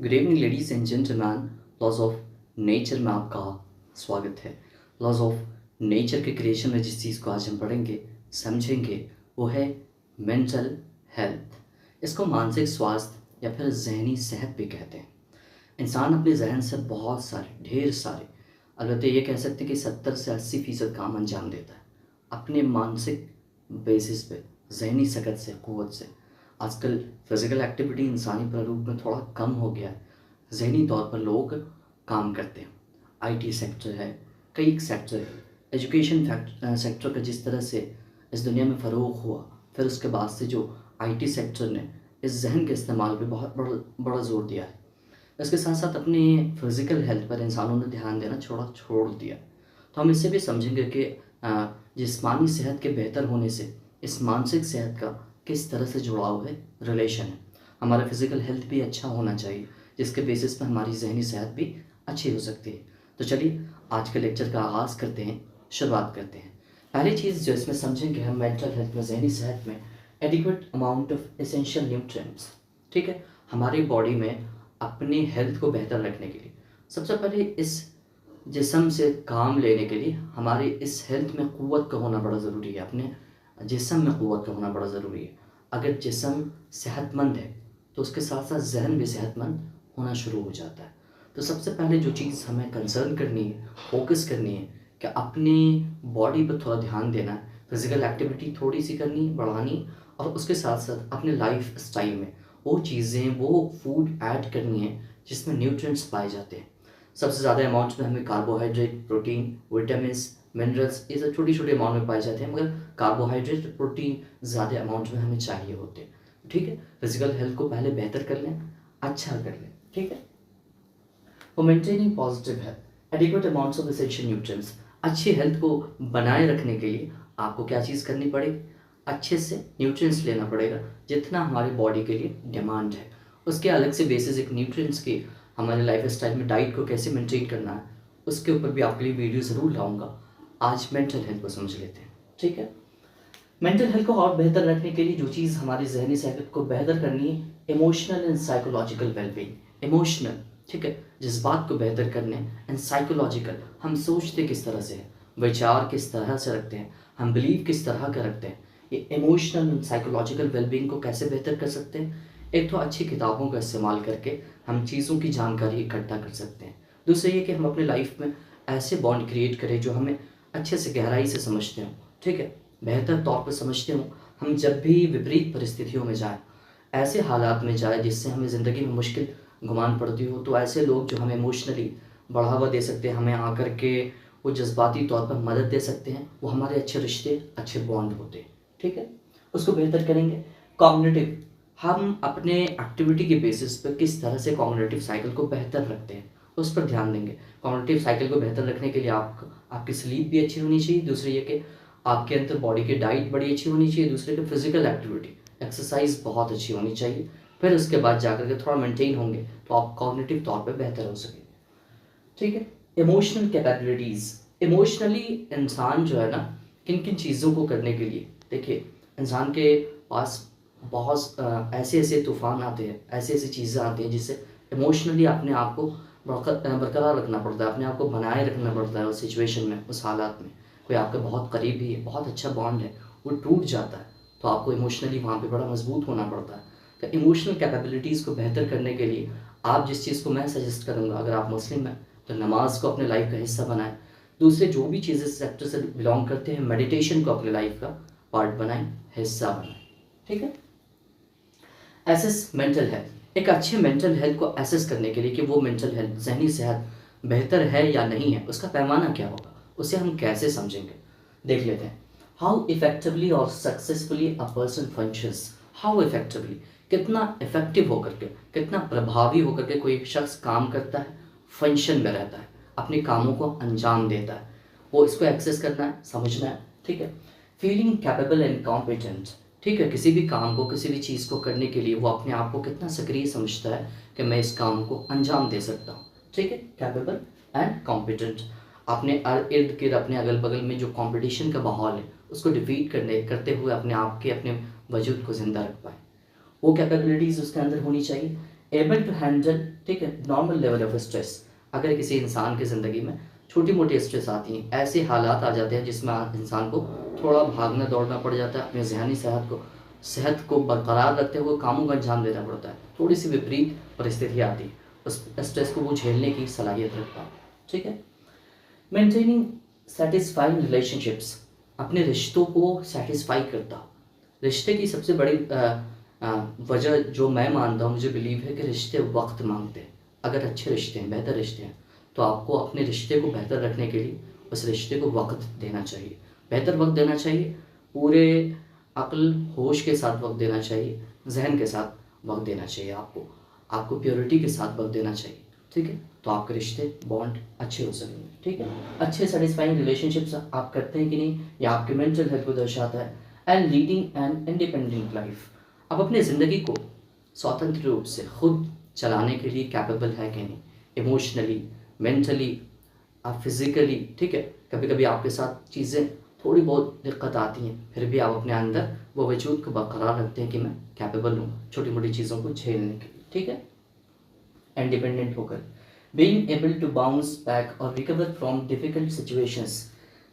Good evening ladies and gentleman. Laws of nature में आपका स्वागत है। लॉज ऑफ नेचर के क्रिएशन में जिस चीज़ को आज हम पढ़ेंगे समझेंगे वो है मेंटल हेल्थ। इसको मानसिक स्वास्थ्य या फिर जहनी सेहत भी कहते हैं। इंसान अपने जहन से बहुत सारे ढेर सारे अलबत्ते ये कह सकते हैं कि 70 से 80% काम अंजाम देता है अपने मानसिक बेसिस पे, जहनी सकत से, क़ुव्वत से। आजकल फिज़िकल एक्टिविटी इंसानी प्रारूप में थोड़ा कम हो गया है। जहनी तौर पर लोग काम करते हैं। आईटी सेक्टर है, कई सेक्टर है। एजुकेशन सेक्टर का जिस तरह से इस दुनिया में फ़रोग़ हुआ, फिर उसके बाद से जो आईटी सेक्टर ने इस जहन के इस्तेमाल पे बहुत बड़ा ज़ोर दिया है। इसके साथ साथ अपनी फ़िज़िकल हेल्थ पर इंसानों ने ध्यान देना छोड़ दिया। तो हम इससे भी समझेंगे कि जिस्मानी सेहत के बेहतर होने से इस मानसिक सेहत का किस तरह से जुड़ाव है, रिलेशन है। हमारा फिज़िकल हेल्थ भी अच्छा होना चाहिए जिसके बेसिस पर हमारी जहनी सेहत भी अच्छी हो सकती है। तो चलिए आज के लेक्चर का आगाज़ करते हैं, शुरुआत करते हैं। पहली चीज़ जो इसमें समझेंगे हम मेंटल हेल्थ में, जहनी सेहत में, adequate amount of essential nutrients. ठीक है, हमारी बॉडी में अपनी हेल्थ को बेहतर रखने के लिए सबसे पहले इस जिस्म से काम लेने के लिए हमारी इस हेल्थ में क़ुव्वत का होना बड़ा ज़रूरी है। अपने जिस्म में क़ुव्वत का होना बड़ा ज़रूरी है। अगर जिस्म सेहतमंद है तो उसके साथ साथ जहन भी सेहतमंद होना शुरू हो जाता है। तो सबसे पहले जो चीज़ हमें कंसर्न करनी है, फोकस करनी है कि अपनी बॉडी पर थोड़ा ध्यान देना है, फिज़िकल एक्टिविटी थोड़ी सी करनी, बढ़ानी, और उसके साथ साथ अपने लाइफ स्टाइल में वो चीज़ें, वो फूड ऐड करनी है जिसमें न्यूट्रिएंट्स पाए जाते हैं। सबसे ज़्यादा अमाउंट्स में हमें कार्बोहाइड्रेट, प्रोटीन, विटामिन्स, मिनरल्स, ये सब छोटी छोटी अमाउंट में पाए जाते हैं, मगर कार्बोहाइड्रेट, प्रोटीन ज़्यादा अमाउंट में हमें चाहिए होते हैं। ठीक है, फिजिकल हेल्थ को पहले बेहतर कर लें, अच्छा कर लें। ठीक है, for maintaining positive health adequate amounts of essential nutrients. अच्छी हेल्थ को बनाए रखने के लिए आपको क्या चीज़ करनी पड़ेगी? अच्छे से न्यूट्रिएंट्स लेना पड़ेगा जितना हमारी बॉडी के लिए डिमांड है। उसके अलग से बेसिस एक न्यूट्रिएंट्स की हमारे लाइफ स्टाइल में डाइट को कैसे मेंटेन करना है उसके ऊपर भी आपके लिए वीडियो ज़रूर लाऊंगा। आज मेंटल हेल्थ को समझ लेते हैं। ठीक है, मेंटल हेल्थ को और बेहतर रखने के लिए जो चीज़ हमारी जहनी सेहत को बेहतर करनी है, emotional and psychological wellbeing. Emotional, ठीक है, जज्बात को बेहतर करने, एंड साइकोलॉजिकल, हम सोचते किस तरह से हैं, विचार किस तरह से रखते हैं, हम बिलीव किस तरह का रखते हैं। ये इमोशनल एंड साइकोलॉजिकल वेलबींग को कैसे बेहतर कर सकते हैं? एक तो अच्छी किताबों का इस्तेमाल करके हम चीज़ों की जानकारी इकट्ठा कर सकते हैं। दूसरा ये कि हम अपने लाइफ में ऐसे बॉन्ड क्रिएट करें जो हमें अच्छे से गहराई से समझते हों। ठीक है, बेहतर तौर पर समझते हों। हम जब भी विपरीत परिस्थितियों में जाएं, ऐसे हालात में जाएं जिससे हमें ज़िंदगी में मुश्किल गुमान पड़ती हो, तो ऐसे लोग जो हमें इमोशनली बढ़ावा दे सकते हैं, हमें आकर के वो जज्बाती तौर पर मदद दे सकते हैं, वो हमारे अच्छे रिश्ते, अच्छे बॉन्ड होते हैं। ठीक है, उसको बेहतर करेंगे। कॉग्निटिव, हम अपने एक्टिविटी के बेसिस पर किस तरह से कॉग्निटिव साइकिल को बेहतर रखते हैं उस पर ध्यान देंगे। कॉग्निटिव साइकिल को बेहतर रखने के लिए आपकी स्लीप भी अच्छी होनी चाहिए। दूसरे ये कि आपके अंदर बॉडी की डाइट बड़ी अच्छी होनी चाहिए। दूसरे की फिजिकल एक्टिविटी, एक्सरसाइज बहुत अच्छी होनी चाहिए। फिर उसके बाद जाकर के थोड़ा मेंटेन होंगे तो आप कॉग्निटिव तौर पे बेहतर हो सकेंगे। ठीक है, इमोशनल कैपेबिलिटीज़। इमोशनली इंसान जो है ना, किन किन चीज़ों को करने के लिए, देखिए इंसान के पास बहुत ऐसे ऐसे तूफ़ान आते हैं, ऐसी ऐसी चीज़ें आती हैं जिससे इमोशनली अपने आप को बरकरार रखना पड़ता है, अपने आप को बनाए रखना पड़ता है उस सिचुएशन में, उस हालात में। कोई आपका बहुत करीबी है, बहुत अच्छा बॉन्ड है, वो टूट जाता है तो आपको इमोशनली वहाँ पे बड़ा मजबूत होना पड़ता है। तो इमोशनल कैपेबिलिटीज़ को बेहतर करने के लिए आप जिस चीज़ को मैं सजेस्ट करूँगा, अगर आप मुस्लिम हैं तो नमाज को अपने लाइफ का हिस्सा बनाएं। दूसरे जो भी चीज़ें सेक्टर से बिलोंग करते हैं, मेडिटेशन को अपने लाइफ का पार्ट बनाएं, हिस्सा बनाएं। ठीक है, एसेस मेंटल हेल्थ। एक अच्छे मेंटल हेल्थ को एसेस करने के लिए कि वो मेंटल हेल्थ, जहनी सेहत बेहतर है या नहीं है, उसका पैमाना क्या होगा, उसे हम कैसे समझेंगे, देख लेते हैं। हाउ इफेक्टिवली और successfully a person functions. How effectively, कितना इफेक्टिव होकर के, कितना प्रभावी होकर के कोई शख्स काम करता है, फंक्शन में रहता है, अपने कामों को अंजाम देता है, वो इसको एक्सेस करना है, समझना है। ठीक है, फीलिंग कैपेबल एंड कॉम्पिटेंट। ठीक है, किसी भी काम को, किसी भी चीज़ को करने के लिए वो अपने आप को कितना सक्रिय समझता है कि मैं इस काम को अंजाम दे सकता हूँ। ठीक है, कैपेबल एंड कॉम्पिटेंट। अपने इर्द गिर्द, अपने अगल बगल में जो कंपटीशन का माहौल है उसको डिफीट करते हुए अपने आप के, अपने वजूद को ज़िंदा रख पाए, वो कैपेबिलिटीज़ उसके अंदर होनी चाहिए। एबल टू हैंडल, ठीक है, नॉर्मल लेवल ऑफ स्ट्रेस। अगर किसी इंसान की ज़िंदगी में छोटी मोटी स्ट्रेस आती हैं, ऐसे हालात आ जाते हैं जिसमें इंसान को थोड़ा भागना दौड़ना पड़ जाता है, अपनी ज़हनी सेहत को बरकरार रखते हुए कामों का अंजाम देना पड़ता है, थोड़ी सी विपरीत परिस्थिति आती है, उस स्ट्रेस को वो झेलने की सलाहियत रखता है, ठीक है। मेंटेनिंग सेटिस्फाइंग रिलेशनशिप्स, अपने रिश्तों को सेटिस्फाई करता। रिश्ते की सबसे बड़ी वजह जो मैं मानता हूँ, मुझे बिलीव है कि रिश्ते वक्त मांगते हैं। अगर अच्छे रिश्ते हैं, बेहतर रिश्ते हैं, तो आपको अपने रिश्ते को बेहतर रखने के लिए उस रिश्ते को वक्त देना चाहिए, बेहतर वक्त देना चाहिए, पूरे अक्ल होश के साथ वक्त देना चाहिए, जहन के साथ वक्त देना चाहिए, आपको प्योरिटी के साथ वक्त देना चाहिए, ठीक है। तो आपके रिश्ते बॉन्ड अच्छे हो सकेंगे, ठीक है। अच्छे सेटिस्फाइंग रिलेशनशिप्स आप करते हैं कि नहीं, या आपके मेंटल हेल्थ को दर्शाता है। And leading an independent life, आप अपनी ज़िंदगी को स्वतंत्र रूप से खुद चलाने के लिए कैपेबल है कि नहीं, इमोशनली, मेंटली, आप फिज़िकली, ठीक है। कभी कभी आपके साथ चीज़ें थोड़ी बहुत दिक्कत आती हैं, फिर भी आप अपने अंदर वो वजूद को बरकरार रखते हैं कि मैं कैपेबल हूँ छोटी मोटी चीज़ों को झेलने के लिए, ठीक है। इंडिपेंडेंट होकर being able to bounce back और रिकवर फ्रॉम डिफ़िकल्ट सिचुएशंस,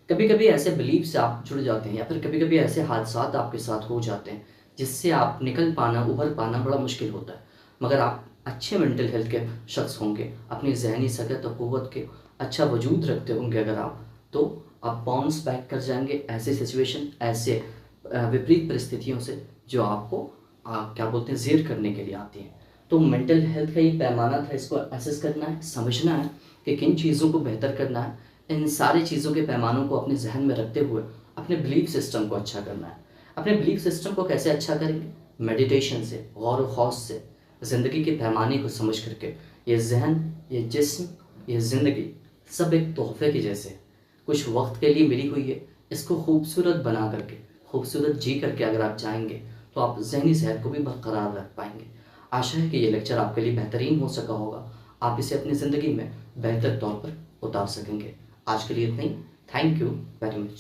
कभी कभी ऐसे बिलीफ से आप जुड़ जाते हैं, या फिर कभी कभी ऐसे हादसात आपके साथ हो जाते हैं जिससे आप निकल पाना, उभर पाना बड़ा मुश्किल होता है। मगर आप अच्छे मेंटल हेल्थ के शख्स होंगे, अपनी जहनी सकत और क़ुव्वत के अच्छा वजूद रखते होंगे अगर आप, तो आप बाउंस बैक कर जाएंगे ऐसे सिचुएशन, ऐसे विपरीत परिस्थितियों से जो आपको क्या बोलते हैं ज़ेर करने के लिए आती हैं। तो मेंटल हेल्थ का ये पैमाना था, इसको एसेस करना है, समझना है कि किन चीज़ों को बेहतर करना है, इन सारी चीज़ों के पैमानों को अपने जहन में रखते हुए अपने बिलीफ सिस्टम को अच्छा करना है। अपने बिलीफ सिस्टम को कैसे अच्छा करेंगे? मेडिटेशन से, गौर व खौस से, ज़िंदगी के पैमाने को समझ करके। ये जहन, ये जिस्म, ये ज़िंदगी सब एक तोहफे के जैसे है, कुछ वक्त के लिए मिली हुई है, इसको खूबसूरत बना करके, खूबसूरत जी करके अगर आप चाहेंगे तो आप जहनी सेहत को भी बरकरार रख पाएंगे। आशा है कि ये लेक्चर आपके लिए बेहतरीन हो सका होगा, आप इसे अपनी ज़िंदगी में बेहतर तौर पर उतार सकेंगे। आज के लिए इतना ही। Thank you very much.